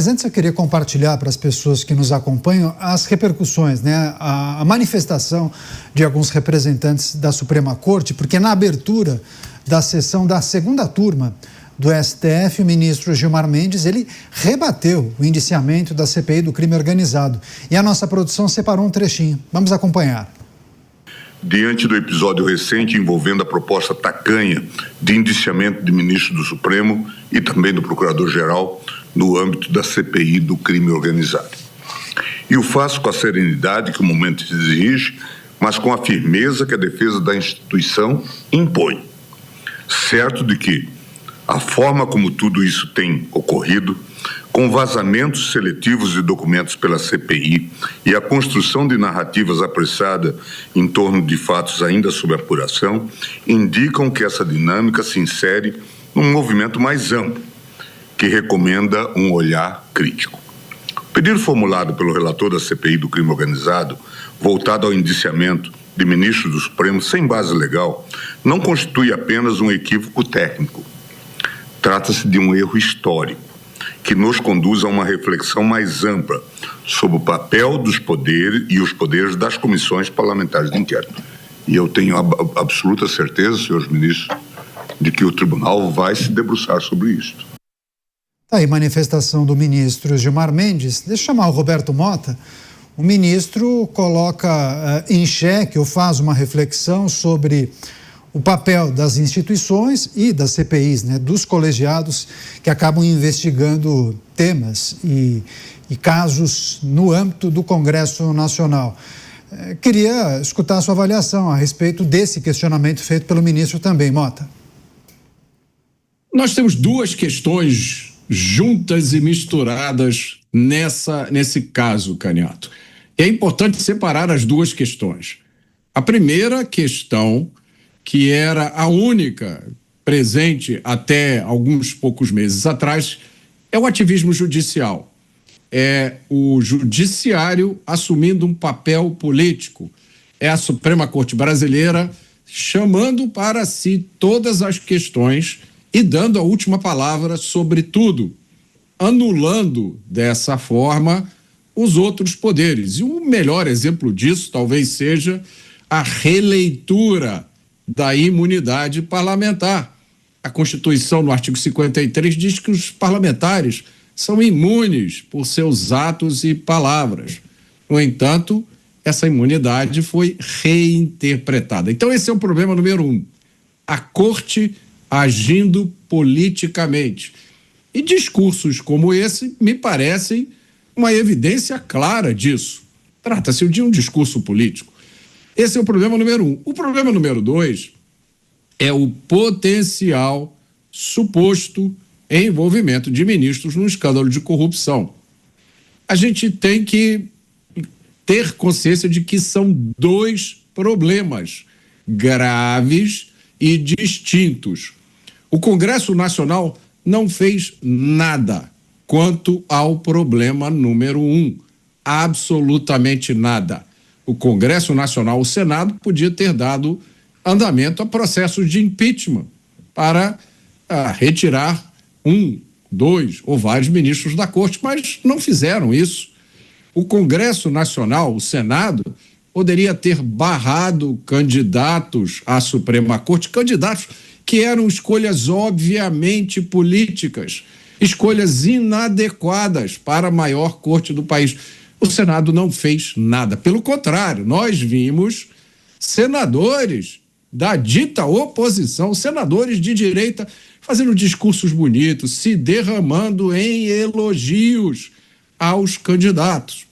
Mas antes eu queria compartilhar para as pessoas que nos acompanham as repercussões, né? A manifestação de alguns representantes da Suprema Corte, porque na abertura da sessão da segunda turma do STF, o ministro Gilmar Mendes, ele rebateu o indiciamento da CPI do crime organizado. E a nossa produção separou um trechinho. Vamos acompanhar. Diante do episódio recente envolvendo a proposta tacanha de indiciamento de ministro do Supremo e também do Procurador-Geral no âmbito da CPI do crime organizado. E o faço com a serenidade que o momento exige, mas com a firmeza que a defesa da instituição impõe. Certo de que a forma como tudo isso tem ocorrido, com vazamentos seletivos de documentos pela CPI e a construção de narrativas apressada em torno de fatos ainda sob apuração, indicam que essa dinâmica se insere num movimento mais amplo, que recomenda um olhar crítico. O pedido formulado pelo relator da CPI do crime organizado, voltado ao indiciamento de ministro do Supremo sem base legal, não constitui apenas um equívoco técnico. Trata-se de um erro histórico, que nos conduz a uma reflexão mais ampla sobre o papel dos poderes e os poderes das comissões parlamentares de inquérito. E eu tenho absoluta certeza, senhores ministros, de que o tribunal vai se debruçar sobre isso. Tá aí, manifestação do ministro Gilmar Mendes. Deixa eu chamar o Roberto Mota. O ministro coloca em xeque ou faz uma reflexão sobre o papel das instituições e das CPIs, né, dos colegiados que acabam investigando temas e casos no âmbito do Congresso Nacional. Queria escutar a sua avaliação a respeito desse questionamento feito pelo ministro também, Mota. Nós temos duas questões juntas e misturadas nesse caso, Caniato. É importante separar as duas questões. A primeira questão, que era a única presente até alguns poucos meses atrás, é o ativismo judicial. É o judiciário assumindo um papel político. É a Suprema Corte Brasileira chamando para si todas as questões e dando a última palavra sobre tudo, anulando dessa forma os outros poderes. E o melhor exemplo disso talvez seja a releitura da imunidade parlamentar. A Constituição, no artigo 53, diz que os parlamentares são imunes por seus atos e palavras. No entanto, essa imunidade foi reinterpretada. Então, esse é o problema número 1. A Corte agindo politicamente. E discursos como esse me parecem uma evidência clara disso. Trata-se de um discurso político. Esse é o problema número 1. O problema número 2 é o potencial suposto envolvimento de ministros no escândalo de corrupção. A gente tem que ter consciência de que são dois problemas graves e distintos. O Congresso Nacional não fez nada quanto ao problema número 1. Absolutamente nada. O Congresso Nacional, o Senado, podia ter dado andamento a processos de impeachment para retirar 1, 2 ou vários ministros da Corte, mas não fizeram isso. O Congresso Nacional, o Senado, poderia ter barrado candidatos à Suprema Corte, candidatos que eram escolhas obviamente políticas, escolhas inadequadas para a maior corte do país. O Senado não fez nada. Pelo contrário, nós vimos senadores da dita oposição, senadores de direita, fazendo discursos bonitos, se derramando em elogios aos candidatos.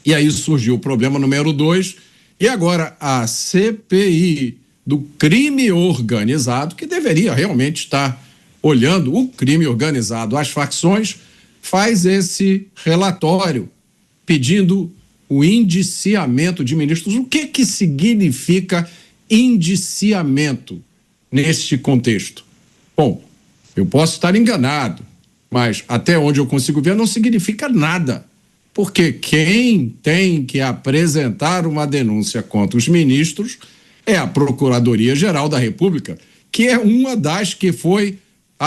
E aí surgiu o problema número 2, e agora a CPI do crime organizado, que deveria realmente estar olhando o crime organizado, as facções, faz esse relatório pedindo o indiciamento de ministros. O que significa indiciamento neste contexto? Bom, eu posso estar enganado, mas até onde eu consigo ver não significa nada, porque quem tem que apresentar uma denúncia contra os ministros é a Procuradoria-Geral da República, que é uma das que foi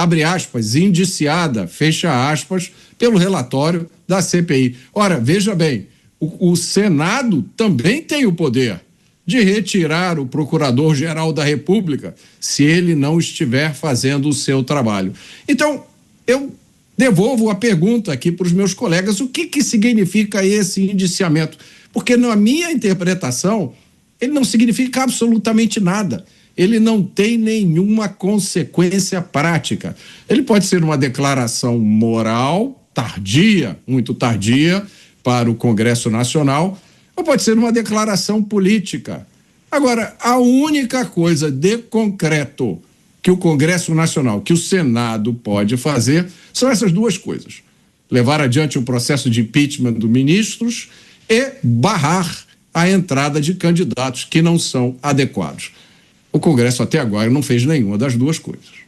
abre aspas, indiciada, fecha aspas, pelo relatório da CPI. Ora, veja bem, o Senado também tem o poder de retirar o Procurador-Geral da República se ele não estiver fazendo o seu trabalho. Então, eu devolvo a pergunta aqui para os meus colegas, o que significa esse indiciamento? Porque na minha interpretação, ele não significa absolutamente nada. Ele não tem nenhuma consequência prática. Ele pode ser uma declaração moral, tardia, muito tardia, para o Congresso Nacional, ou pode ser uma declaração política. Agora, a única coisa de concreto que o Congresso Nacional, que o Senado pode fazer, são essas duas coisas. Levar adiante o processo de impeachment dos ministros e barrar a entrada de candidatos que não são adequados. O Congresso até agora não fez nenhuma das duas coisas.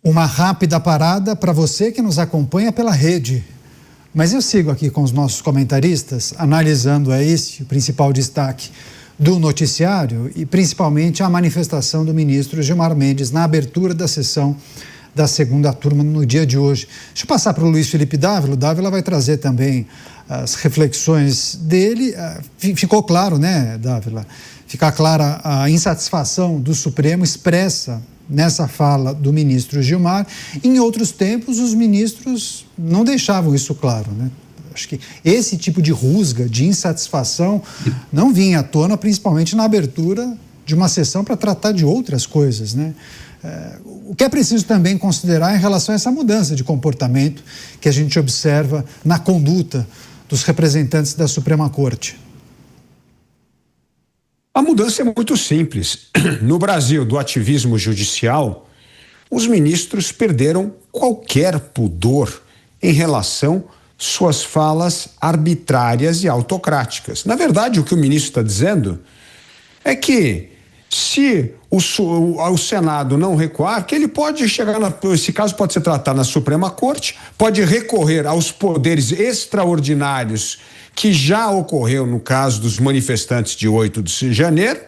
Uma rápida parada para você que nos acompanha pela rede. Mas eu sigo aqui com os nossos comentaristas, analisando esse o principal destaque do noticiário e principalmente a manifestação do ministro Gilmar Mendes na abertura da sessão da segunda turma no dia de hoje. Deixa eu passar para o Luiz Felipe Dávila. O Dávila vai trazer também as reflexões dele. Ficou claro, né, Dávila? Fica clara a insatisfação do Supremo expressa nessa fala do ministro Gilmar. Em outros tempos, os ministros não deixavam isso claro, né? Acho que esse tipo de rusga, de insatisfação, não vinha à tona, principalmente na abertura de uma sessão para tratar de outras coisas, né? O que é preciso também considerar em relação a essa mudança de comportamento que a gente observa na conduta dos representantes da Suprema Corte. A mudança é muito simples. No Brasil, do ativismo judicial, os ministros perderam qualquer pudor em relação suas falas arbitrárias e autocráticas. Na verdade, o que o ministro está dizendo é que se o Senado não recuar, que ele pode chegar, esse caso pode ser tratado na Suprema Corte, pode recorrer aos poderes extraordinários que já ocorreu no caso dos manifestantes de 8 de janeiro,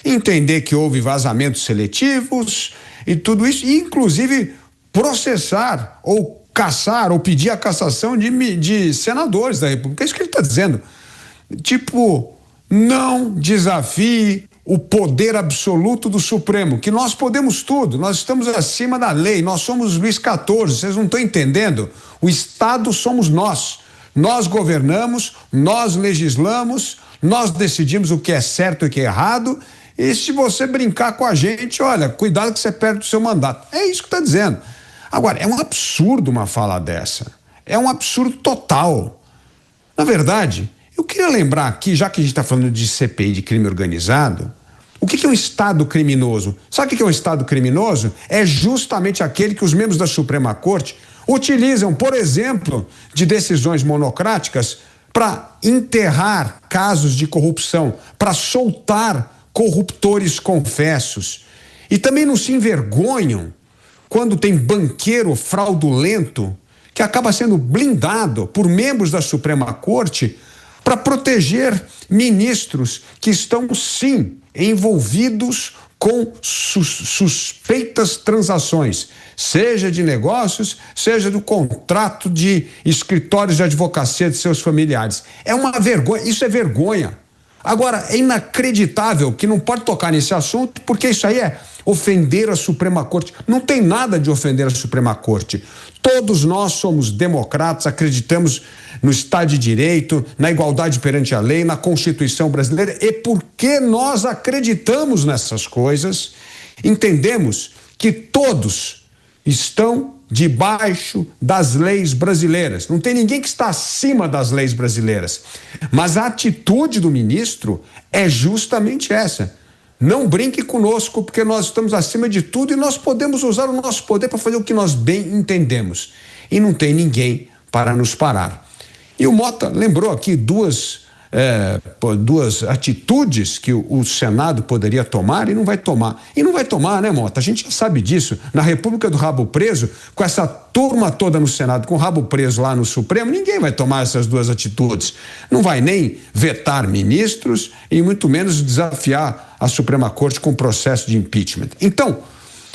entender que houve vazamentos seletivos e tudo isso, e inclusive processar ou caçar ou pedir a cassação de senadores da República. É isso que ele está dizendo. Tipo, não desafie o poder absoluto do Supremo, que nós podemos tudo, nós estamos acima da lei, nós somos Luís XIV, vocês não estão entendendo? O Estado somos nós. Nós governamos, nós legislamos, nós decidimos o que é certo e o que é errado, e se você brincar com a gente, olha, cuidado que você perde o seu mandato. É isso que está dizendo. Agora, é um absurdo uma fala dessa. É um absurdo total. Na verdade, eu queria lembrar aqui, já que a gente está falando de CPI, de crime organizado, o que é um Estado criminoso? Sabe o que é um Estado criminoso? É justamente aquele que os membros da Suprema Corte utilizam, por exemplo, de decisões monocráticas para enterrar casos de corrupção, para soltar corruptores confessos. E também não se envergonham quando tem banqueiro fraudulento que acaba sendo blindado por membros da Suprema Corte para proteger ministros que estão, sim, envolvidos com suspeitas transações, seja de negócios, seja do contrato de escritórios de advocacia de seus familiares. É uma vergonha, isso é vergonha. Agora, é inacreditável que não pode tocar nesse assunto, porque isso aí é ofender a Suprema Corte. Não tem nada de ofender a Suprema Corte. Todos nós somos democratas, acreditamos no Estado de Direito, na igualdade perante a lei, na Constituição brasileira, e porque nós acreditamos nessas coisas, entendemos que todos estão debaixo das leis brasileiras. Não tem ninguém que está acima das leis brasileiras. Mas a atitude do ministro é justamente essa. Não brinque conosco, porque nós estamos acima de tudo e nós podemos usar o nosso poder para fazer o que nós bem entendemos. E não tem ninguém para nos parar. E o Mota lembrou aqui duas atitudes que o Senado poderia tomar e não vai tomar. E não vai tomar, né, Mota? A gente já sabe disso. Na República do Rabo Preso, com essa turma toda no Senado, com o rabo preso lá no Supremo, ninguém vai tomar essas duas atitudes. Não vai nem vetar ministros e muito menos desafiar a Suprema Corte com o processo de impeachment. Então,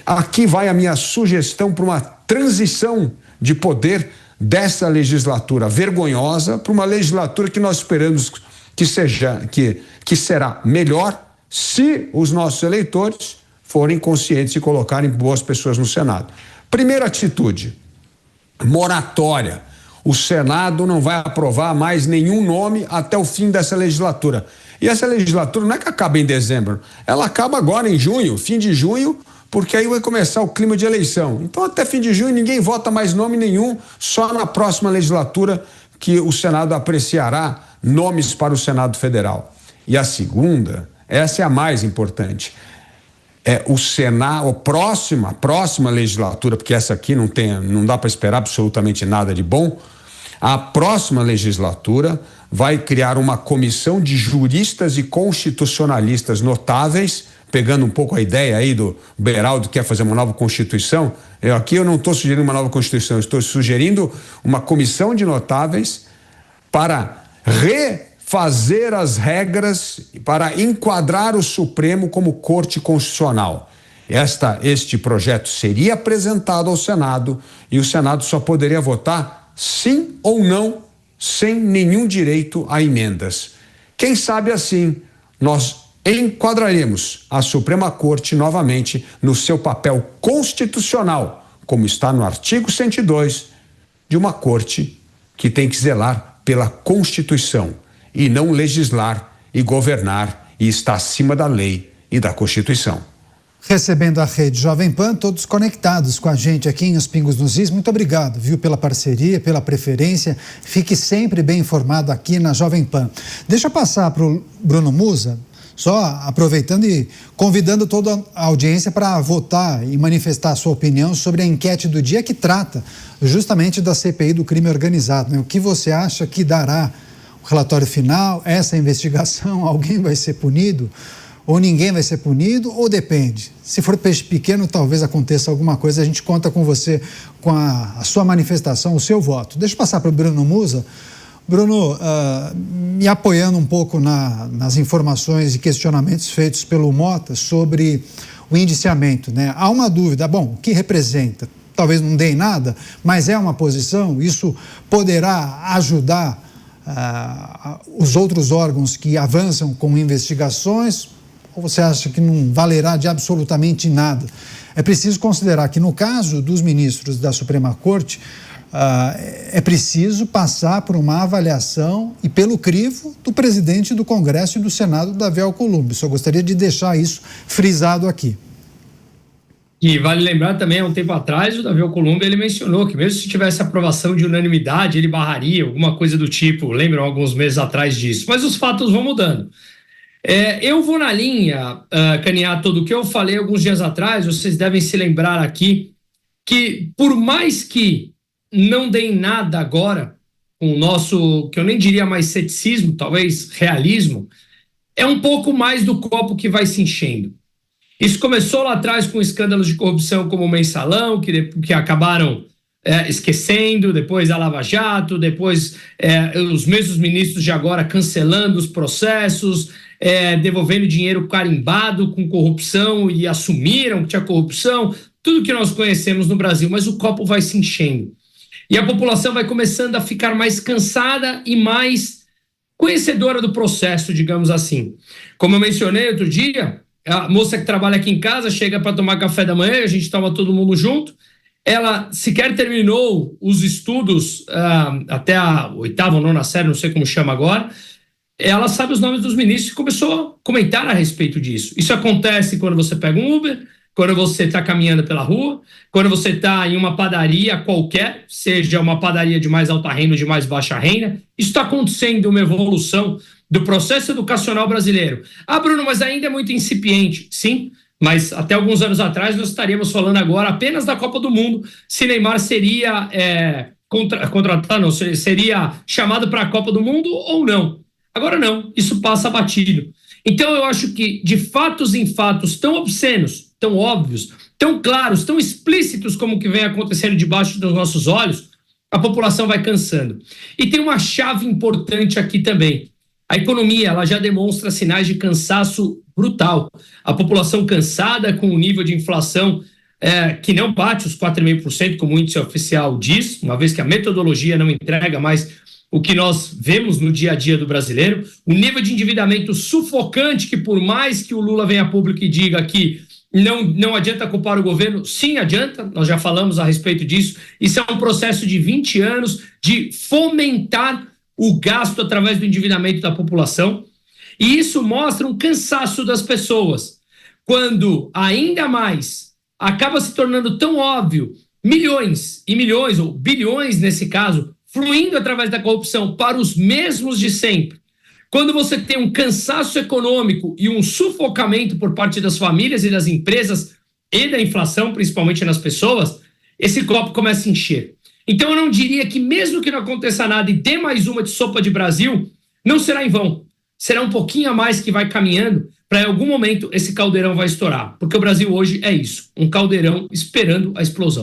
Aqui vai a minha sugestão para uma transição de poder dessa legislatura vergonhosa para uma legislatura que nós esperamos que será melhor se os nossos eleitores forem conscientes e colocarem boas pessoas no Senado. Primeira atitude, moratória. O Senado não vai aprovar mais nenhum nome até o fim dessa legislatura. E essa legislatura não é que acaba em dezembro, ela acaba agora em junho, fim de junho, porque aí vai começar o clima de eleição. Então, até fim de junho, ninguém vota mais nome nenhum, só na próxima legislatura que o Senado apreciará nomes para o Senado Federal. E a segunda, essa é a mais importante, o Senado, a próxima legislatura, porque essa aqui não dá para esperar absolutamente nada de bom, a próxima legislatura vai criar uma comissão de juristas e constitucionalistas notáveis, pegando um pouco a ideia aí do Beraldo, que quer fazer uma nova Constituição. Aqui eu não estou sugerindo uma nova Constituição, estou sugerindo uma comissão de notáveis para refazer as regras, para enquadrar o Supremo como Corte Constitucional. Este projeto seria apresentado ao Senado e o Senado só poderia votar sim ou não, sem nenhum direito a emendas. Quem sabe assim nós enquadraremos a Suprema Corte novamente no seu papel constitucional, como está no artigo 102, de uma corte que tem que zelar pela Constituição e não legislar e governar e estar acima da lei e da Constituição. Recebendo a rede Jovem Pan, todos conectados com a gente aqui em Os Pingos nos Is. Muito obrigado, viu, pela parceria, pela preferência. Fique sempre bem informado aqui na Jovem Pan. Deixa eu passar para o Bruno Musa, só aproveitando e convidando toda a audiência para votar e manifestar a sua opinião sobre a enquete do dia que trata justamente da CPI do crime organizado, né? O que você acha que dará o relatório final, essa investigação? Alguém vai ser punido? Ou ninguém vai ser punido, ou depende. Se for peixe pequeno, talvez aconteça alguma coisa. A gente conta com você, com a sua manifestação, o seu voto. Deixa eu passar para o Bruno Musa. Bruno, me apoiando um pouco nas informações e questionamentos feitos pelo Mota sobre o indiciamento, né? Há uma dúvida, bom, o que representa? Talvez não dê em nada, mas é uma posição, isso poderá ajudar os outros órgãos que avançam com investigações, ou você acha que não valerá de absolutamente nada? É preciso considerar que, no caso dos ministros da Suprema Corte, é preciso passar por uma avaliação e pelo crivo do presidente do Congresso e do Senado, Davi Alcolumbre. Só gostaria de deixar isso frisado aqui. E vale lembrar também, há um tempo atrás, o Davi Alcolumbre, ele mencionou que mesmo se tivesse aprovação de unanimidade, ele barraria, alguma coisa do tipo, lembram alguns meses atrás disso. Mas os fatos vão mudando. Eu vou na linha, Caniato, do que eu falei alguns dias atrás, vocês devem se lembrar aqui, que por mais que não deem nada agora, com o nosso, que eu nem diria mais ceticismo, talvez realismo, é um pouco mais do copo que vai se enchendo. Isso começou lá atrás com escândalos de corrupção como o Mensalão, que acabaram esquecendo, depois a Lava Jato, depois os mesmos ministros de agora cancelando os processos, devolvendo dinheiro carimbado com corrupção e assumiram que tinha corrupção, tudo que nós conhecemos no Brasil, mas o copo vai se enchendo. E a população vai começando a ficar mais cansada e mais conhecedora do processo, digamos assim. Como eu mencionei outro dia, a moça que trabalha aqui em casa chega para tomar café da manhã, a gente toma todo mundo junto, ela sequer terminou os estudos até a 8ª ou 9ª série, não sei como chama agora, ela sabe os nomes dos ministros e começou a comentar a respeito disso. Isso acontece quando você pega um Uber, quando você está caminhando pela rua, quando você está em uma padaria qualquer, seja uma padaria de mais alta renda ou de mais baixa renda. Isso está acontecendo uma evolução do processo educacional brasileiro. Bruno, mas ainda é muito incipiente. Sim, mas até alguns anos atrás nós estaríamos falando agora apenas da Copa do Mundo, se Neymar seria contratado, não, seria chamado para a Copa do Mundo ou não. Agora não, isso passa batido. Então eu acho que de fatos em fatos tão obscenos, tão óbvios, tão claros, tão explícitos como o que vem acontecendo debaixo dos nossos olhos, a população vai cansando. E tem uma chave importante aqui também. A economia, ela já demonstra sinais de cansaço brutal. A população cansada com o nível de inflação que não bate os 4,5%, como o índice oficial diz, uma vez que a metodologia não entrega mais o que nós vemos no dia a dia do brasileiro, o nível de endividamento sufocante, que por mais que o Lula venha a público e diga que não adianta culpar o governo, sim adianta, nós já falamos a respeito disso, isso é um processo de 20 anos de fomentar o gasto através do endividamento da população, e isso mostra um cansaço das pessoas, quando ainda mais acaba se tornando tão óbvio, milhões e milhões, ou bilhões nesse caso, fluindo através da corrupção para os mesmos de sempre. Quando você tem um cansaço econômico e um sufocamento por parte das famílias e das empresas e da inflação, principalmente nas pessoas, esse copo começa a encher. Então eu não diria que mesmo que não aconteça nada e dê mais uma de sopa de Brasil, não será em vão. Será um pouquinho a mais que vai caminhando para em algum momento esse caldeirão vai estourar. Porque o Brasil hoje é isso, um caldeirão esperando a explosão.